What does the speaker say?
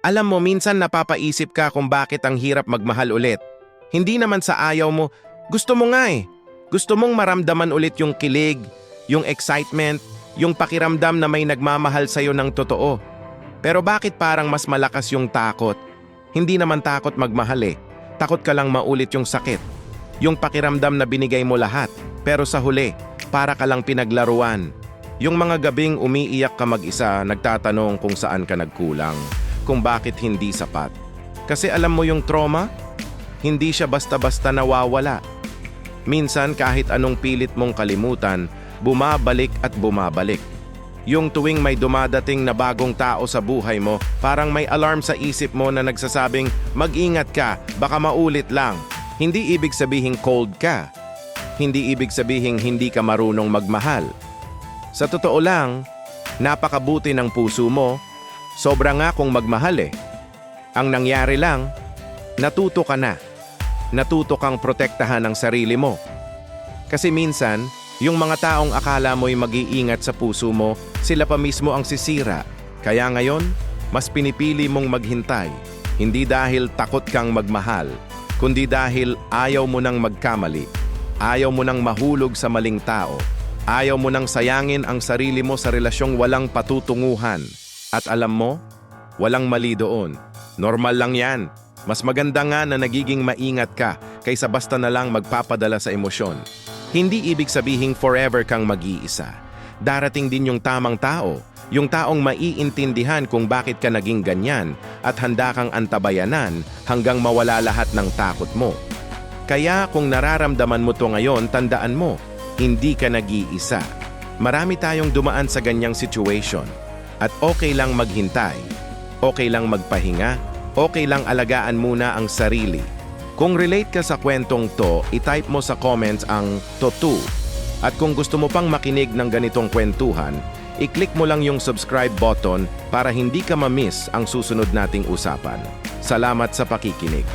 Alam mo, minsan napapaisip ka kung bakit ang hirap magmahal ulit. Hindi naman sa ayaw mo, gusto mo nga eh. Gusto mong maramdaman ulit yung kilig, yung excitement, yung pakiramdam na may nagmamahal sa'yo ng totoo. Pero bakit parang mas malakas yung takot? Hindi naman takot magmahal eh. Takot ka lang maulit yung sakit. Yung pakiramdam na binigay mo lahat, pero sa huli, para ka lang pinaglaruan. Yung mga gabing umiiyak ka mag-isa, nagtatanong kung saan ka nagkulang, kung bakit hindi sapat. Kasi alam mo yung trauma, hindi siya basta-basta nawawala. Minsan kahit anong pilit mong kalimutan, bumabalik at bumabalik. Yung tuwing may dumadating na bagong tao sa buhay mo, parang may alarm sa isip mo na nagsasabing, mag-ingat ka, baka maulit lang. Hindi ibig sabihing cold ka. Hindi ibig sabihing hindi ka marunong magmahal. Sa totoo lang, napakabuti ng puso mo, sobra nga kung magmahal eh. Ang nangyari lang, natuto ka na. Natuto kang protektahan ang sarili mo. Kasi minsan, yung mga taong akala mo'y mag-iingat sa puso mo, sila pa mismo ang sisira. Kaya ngayon, mas pinipili mong maghintay. Hindi dahil takot kang magmahal, kundi dahil ayaw mo nang magkamali. Ayaw mo nang mahulog sa maling tao. Ayaw mo nang sayangin ang sarili mo sa relasyong walang patutunguhan. At alam mo, walang mali doon. Normal lang yan. Mas maganda nga na nagiging maingat ka kaysa basta na lang magpapadala sa emosyon. Hindi ibig sabihing forever kang mag-iisa. Darating din yung tamang tao, yung taong maiintindihan kung bakit ka naging ganyan at handa kang antabayanan hanggang mawala lahat ng takot mo. Kaya kung nararamdaman mo to ngayon, tandaan mo, hindi ka nag-iisa. Marami tayong dumaan sa ganyang situation. At okay lang maghintay, okay lang magpahinga, okay lang alagaan muna ang sarili. Kung relate ka sa kwentong to, itype mo sa comments ang "Totu". At kung gusto mo pang makinig ng ganitong kwentuhan, i-click mo lang yung subscribe button para hindi ka ma-miss ang susunod nating usapan. Salamat sa pakikinig.